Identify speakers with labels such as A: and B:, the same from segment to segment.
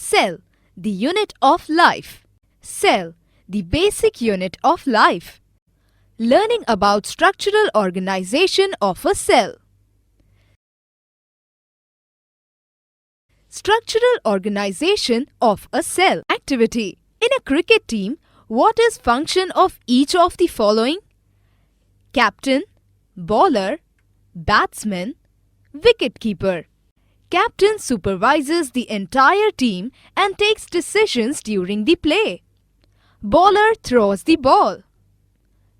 A: Cell, the unit of life. Cell, the basic unit of life. Learning about structural organization of a cell. Structural organization of a cell. Activity. In a cricket team, what is function of each of the following? Captain, bowler, batsman, wicketkeeper. Captain supervises the entire team and takes decisions during the play. Bowler throws the ball.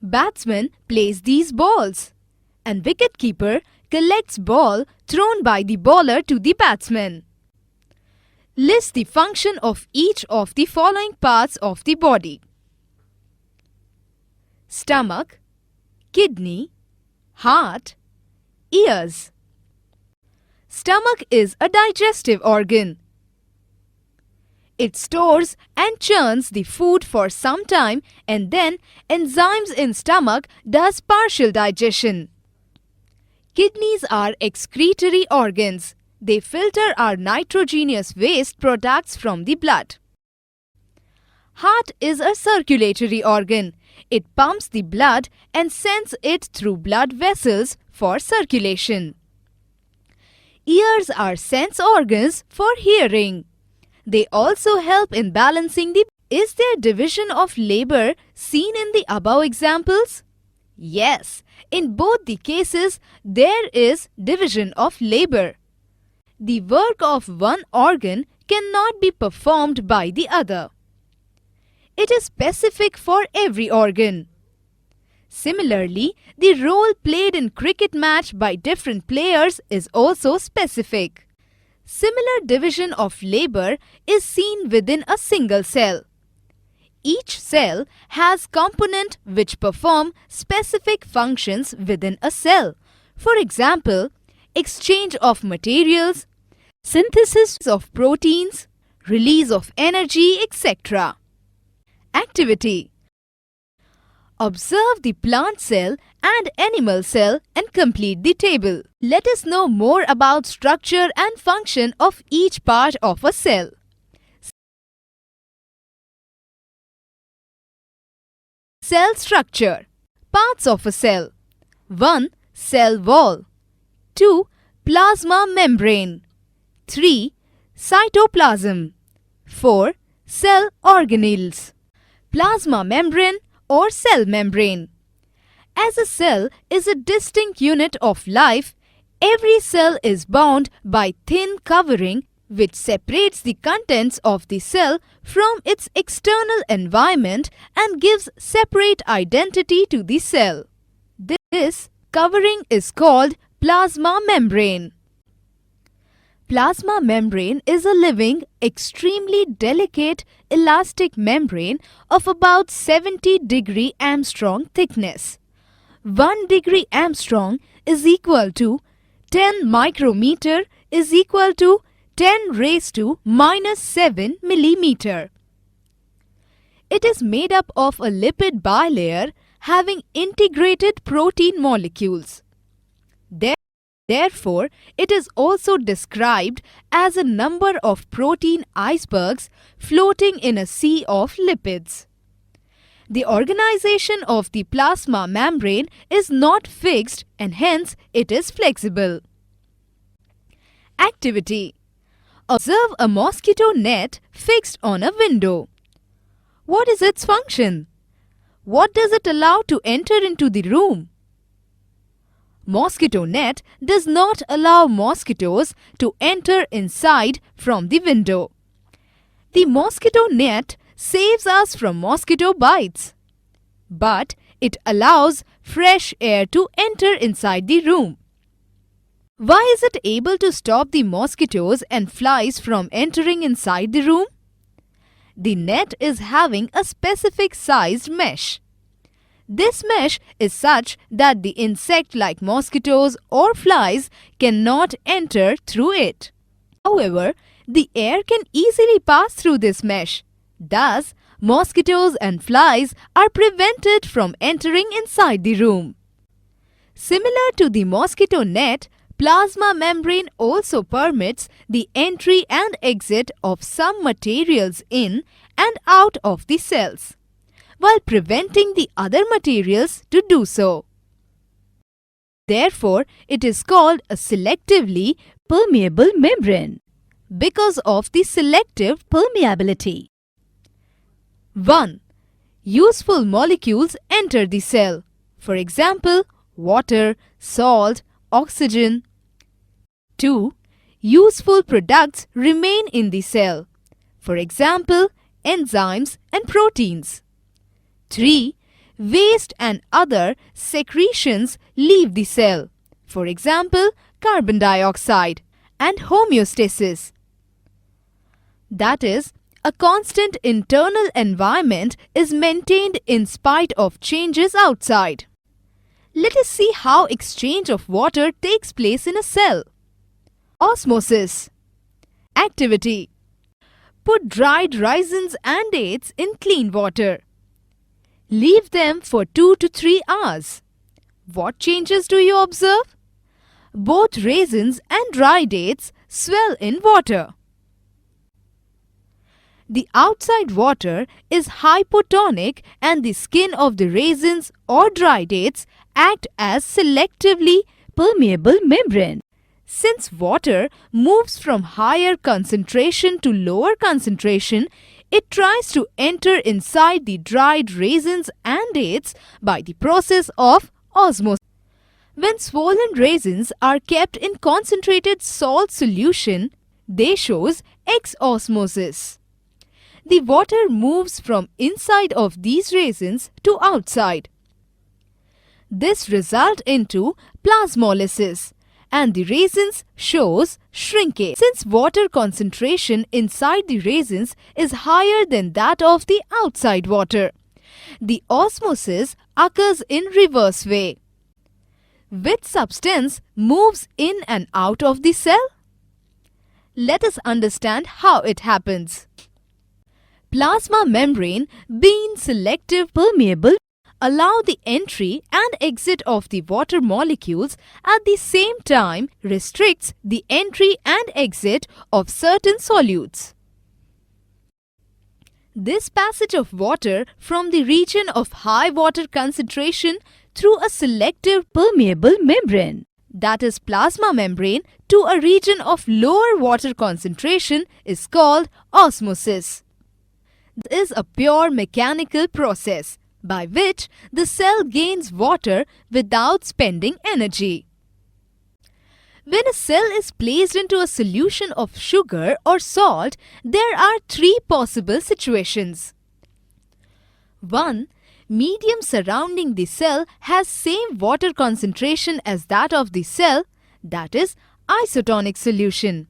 A: Batsman plays these balls. And wicketkeeper collects ball thrown by the bowler to the batsman. List the function of each of the following parts of the body. Stomach, kidney, heart, ears. Stomach is a digestive organ. It stores and churns the food for some time and then enzymes in stomach does partial digestion. Kidneys are excretory organs. They filter our nitrogenous waste products from the blood. Heart is a circulatory organ. It pumps the blood and sends it through blood vessels for circulation. Ears are sense organs for hearing. They also help in balancing the... Is there division of labor seen in the above examples? Yes, in both the cases there is division of labor. The work of one organ cannot be performed by the other. It is specific for every organ. Similarly, the role played in cricket match by different players is also specific. Similar division of labor is seen within a single cell. Each cell has components which perform specific functions within a cell. For example, exchange of materials, synthesis of proteins, release of energy, etc. Activity. Observe the plant cell and animal cell and complete the table. Let us know more about structure and function of each part of a cell. Cell structure. Parts of a cell. 1. Cell wall. 2. Plasma membrane. 3. Cytoplasm. 4. Cell organelles. Plasma membrane or cell membrane. As a cell is a distinct unit of life, every cell is bound by thin covering which separates the contents of the cell from its external environment and gives separate identity to the cell. This covering is called plasma membrane. Plasma membrane is a living, extremely delicate elastic membrane of about 70 degree Armstrong thickness. 1 degree Armstrong is equal to 10 micrometer is equal to 10 raised to minus 7 millimeter. It is made up of a lipid bilayer having integrated protein molecules. Therefore, it is also described as a number of protein icebergs floating in a sea of lipids. The organization of the plasma membrane is not fixed and hence it is flexible. Activity. Observe a mosquito net fixed on a window. What is its function? What does it allow to enter into the room? Mosquito net does not allow mosquitoes to enter inside from the window. The mosquito net saves us from mosquito bites, but it allows fresh air to enter inside the room. Why is it able to stop the mosquitoes and flies from entering inside the room? The net is having a specific sized mesh. This mesh is such that the insect like mosquitoes or flies cannot enter through it. However, the air can easily pass through this mesh. Thus, mosquitoes and flies are prevented from entering inside the room. Similar to the mosquito net, plasma membrane also permits the entry and exit of some materials in and out of the cells, while preventing the other materials to do so. Therefore, it is called a selectively permeable membrane because of the selective permeability. 1. Useful molecules enter the cell. For example, water, salt, oxygen. 2. Useful products remain in the cell. For example, enzymes and proteins. 3. Waste and other secretions leave the cell. For example, carbon dioxide and homeostasis. That is, a constant internal environment is maintained in spite of changes outside. Let us see how exchange of water takes place in a cell. Osmosis. Activity. Put dried raisins and dates in clean water. Leave them for 2 to 3 hours. What changes do you observe? Both raisins and dry dates swell in water. The outside water is hypotonic and the skin of the raisins or dry dates act as selectively permeable membrane. Since water moves from higher concentration to lower concentration, it tries to enter inside the dried raisins and dates by the process of osmosis. When swollen raisins are kept in concentrated salt solution, they shows exosmosis. The water moves from inside of these raisins to outside. This results into plasmolysis, and the raisins shows shrinkage. Since water concentration inside the raisins is higher than that of the outside water, the osmosis occurs in reverse way. Which substance moves in and out of the cell? Let us understand how it happens. Plasma membrane, being selective permeable, allow the entry and exit of the water molecules, at the same time restricts the entry and exit of certain solutes. This passage of water from the region of high water concentration through a selective permeable membrane, that is plasma membrane, to a region of lower water concentration is called osmosis. This is a pure mechanical process by which the cell gains water without spending energy. When a cell is placed into a solution of sugar or salt, there are 3 possible situations. 1. Medium surrounding the cell has same water concentration as that of the cell, that is isotonic solution.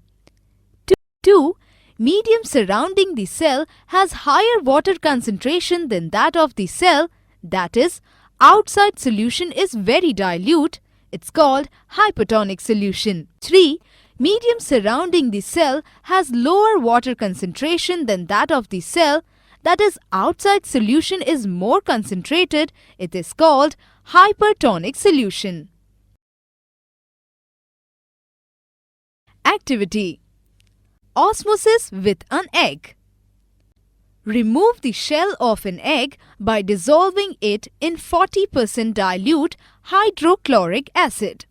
A: 2. Medium surrounding the cell has higher water concentration than that of the cell, that is, outside solution is very dilute, it's called hypotonic solution. 3. Medium surrounding the cell has lower water concentration than that of the cell, that is, outside solution is more concentrated, it is called hypertonic solution. Activity. Osmosis with an egg. Remove the shell of an egg by dissolving it in 40% dilute hydrochloric acid.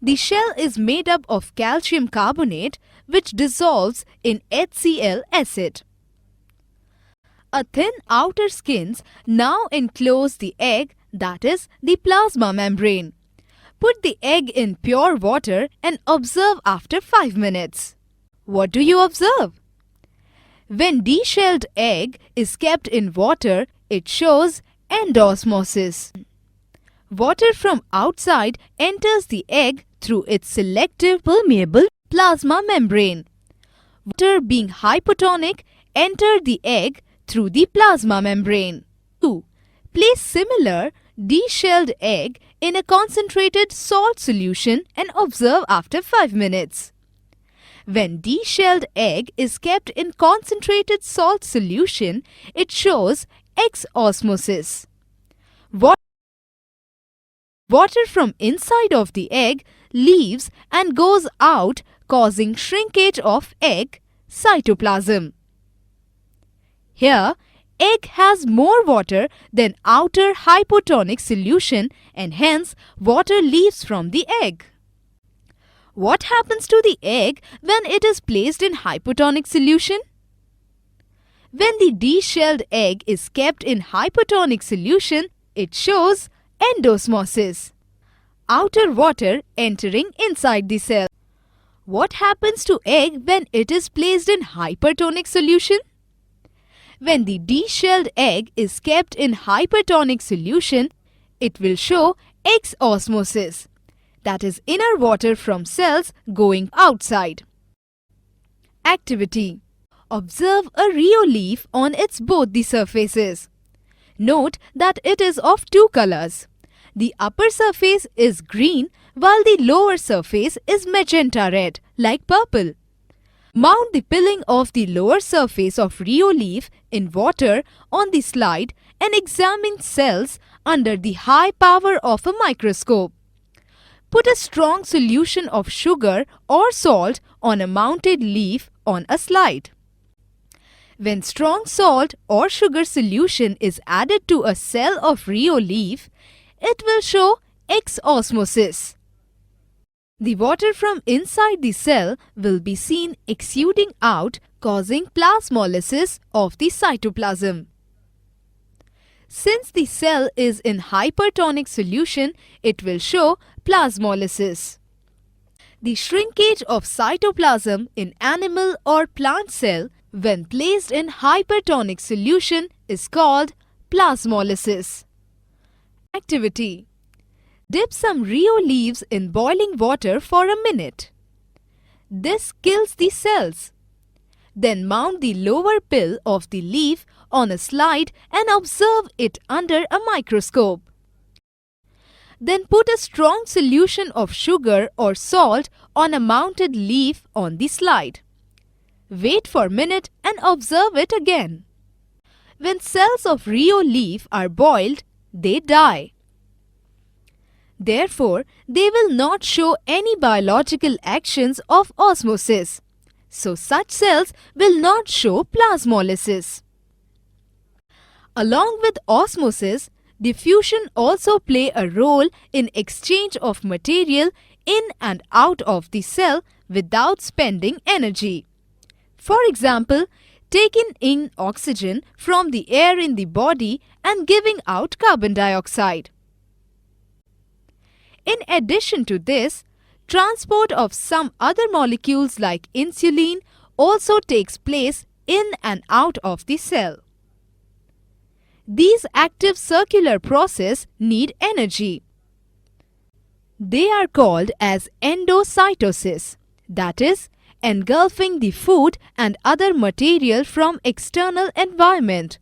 A: The shell is made up of calcium carbonate which dissolves in HCl acid. A thin outer skins now enclose the egg, that is the plasma membrane. Put the egg in pure water and observe after 5 minutes. What do you observe? When deshelled egg is kept in water, it shows endosmosis. Water from outside enters the egg through its selective permeable plasma membrane. Water being hypotonic enter the egg through the plasma membrane. 2. Place similar deshelled egg in a concentrated salt solution and observe after 5 minutes. When deshelled egg is kept in concentrated salt solution, it shows exosmosis. Water from inside of the egg leaves and goes out, causing shrinkage of egg, cytoplasm. Here, egg has more water than outer hypotonic solution and hence water leaves from the egg. What happens to the egg when it is placed in hypotonic solution? When the de-shelled egg is kept in hypotonic solution, it shows endosmosis, outer water entering inside the cell. What happens to egg when it is placed in hypertonic solution? When the de-shelled egg is kept in hypertonic solution, it will show exosmosis, that is inner water from cells going outside. Activity: observe a Rio leaf on its both the surfaces. Note that it is of two colors. The upper surface is green while the lower surface is magenta red, like purple. Mount the peeling of the lower surface of Rio leaf in water on the slide and examine cells under the high power of a microscope. Put a strong solution of sugar or salt on a mounted leaf on a slide. When strong salt or sugar solution is added to a cell of Rio leaf, it will show exosmosis. The water from inside the cell will be seen exuding out, causing plasmolysis of the cytoplasm. Since the cell is in hypertonic solution, it will show plasmolysis. The shrinkage of cytoplasm in animal or plant cell when placed in hypertonic solution is called plasmolysis. Activity: dip some Rio leaves in boiling water for a minute. This kills the cells. Then mount the lower peel of the leaf on a slide and observe it under a microscope. Then put a strong solution of sugar or salt on a mounted leaf on the slide. Wait for a minute and observe it again. When cells of Rio leaf are boiled, they die. Therefore, they will not show any biological actions of osmosis. So such cells will not show plasmolysis. Along with osmosis, diffusion also play a role in exchange of material in and out of the cell without spending energy. For example, taking in oxygen from the air in the body and giving out carbon dioxide. In addition to this, transport of some other molecules like insulin also takes place in and out of the cell. These active circular processes need energy. They are called as endocytosis, that is, engulfing the food and other material from external environment,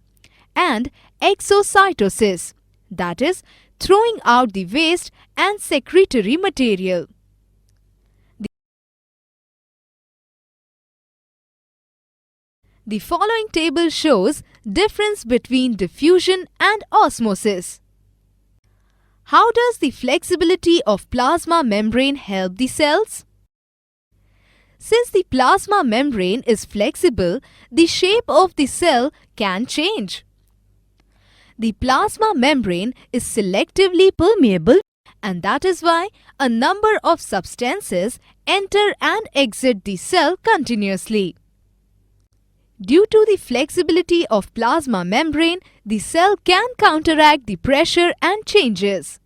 A: and exocytosis, that is, throwing out the waste and secretory material. The following table shows difference between diffusion and osmosis. How does the flexibility of plasma membrane help the cells? Since the plasma membrane is flexible, the shape of the cell can change. The plasma membrane is selectively permeable, and that is why a number of substances enter and exit the cell continuously. Due to the flexibility of plasma membrane, the cell can counteract the pressure and changes.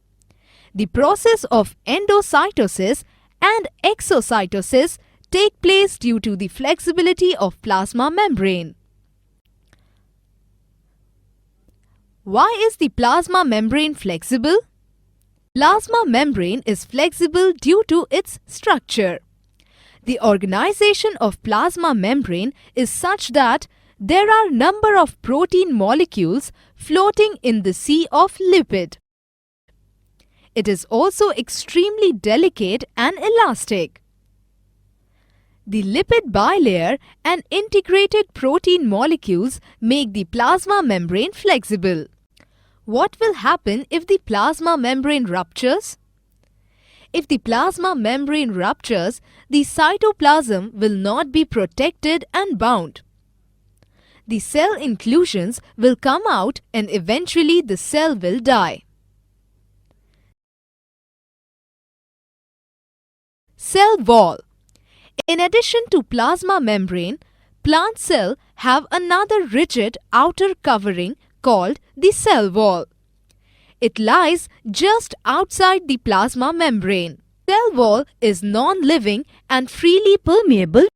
A: The process of endocytosis and exocytosis take place due to the flexibility of plasma membrane. Why is the plasma membrane flexible? Plasma membrane is flexible due to its structure. The organization of plasma membrane is such that there are number of protein molecules floating in the sea of lipid. It is also extremely delicate and elastic. The lipid bilayer and integrated protein molecules make the plasma membrane flexible. What will happen if the plasma membrane ruptures? If the plasma membrane ruptures, the cytoplasm will not be protected and bound. The cell inclusions will come out and eventually the cell will die. Cell wall. In addition to plasma membrane, plant cells have another rigid outer covering called the cell wall. It lies just outside the plasma membrane. Cell wall is non-living and freely permeable,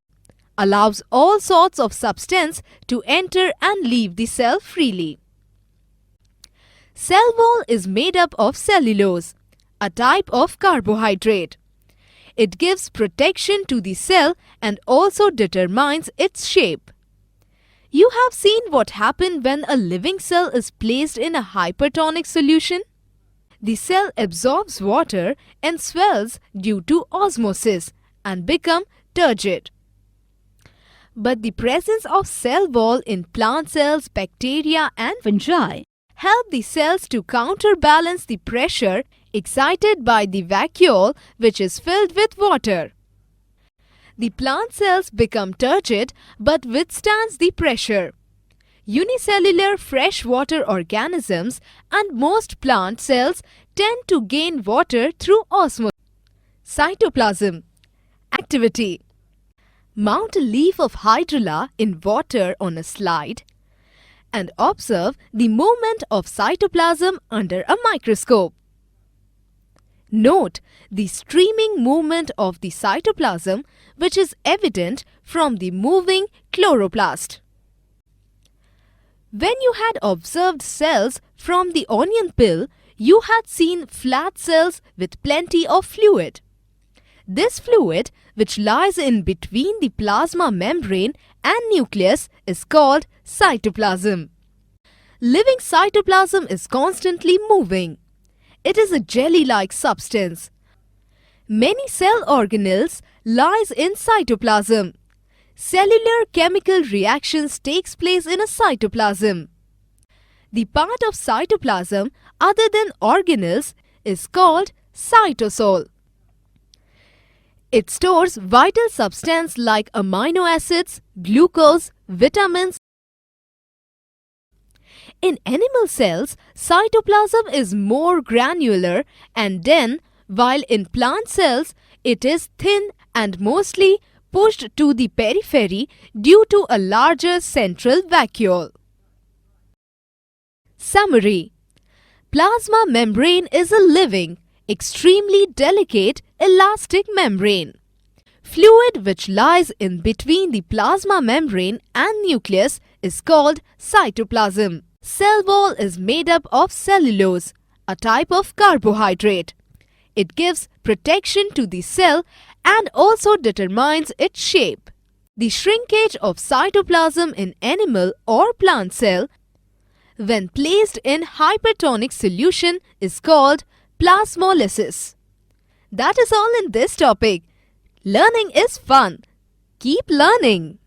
A: allows all sorts of substance to enter and leave the cell freely. Cell wall is made up of cellulose, a type of carbohydrate. It gives protection to the cell and also determines its shape. You have seen what happens when a living cell is placed in a hypertonic solution. The cell absorbs water and swells due to osmosis and become turgid. But the presence of cell wall in plant cells, bacteria and fungi help the cells to counterbalance the pressure excited by the vacuole which is filled with water. The plant cells become turgid but withstands the pressure. Unicellular freshwater organisms and most plant cells tend to gain water through osmosis. Cytoplasm. Activity. Mount a leaf of hydrilla in water on a slide and observe the movement of cytoplasm under a microscope. Note the streaming movement of the cytoplasm which is evident from the moving chloroplast. When you had observed cells from the onion peel, you had seen flat cells with plenty of fluid. This fluid, which lies in between the plasma membrane and nucleus, is called cytoplasm. Living cytoplasm is constantly moving. It is a jelly-like substance. Many cell organelles lies in cytoplasm. Cellular chemical reactions takes place in a cytoplasm. The part of cytoplasm other than organelles is called cytosol. It stores vital substances like amino acids, glucose, vitamins. In animal cells, cytoplasm is more granular and dense, while in plant cells it is thin and mostly pushed to the periphery due to a larger central vacuole. Summary. Plasma membrane is a living, extremely delicate, elastic membrane. Fluid which lies in between the plasma membrane and nucleus is called cytoplasm. Cell wall is made up of cellulose, a type of carbohydrate. It gives protection to the cell and also determines its shape. The shrinkage of cytoplasm in animal or plant cell when placed in hypertonic solution is called plasmolysis. That is all in this topic. Learning is fun. Keep learning.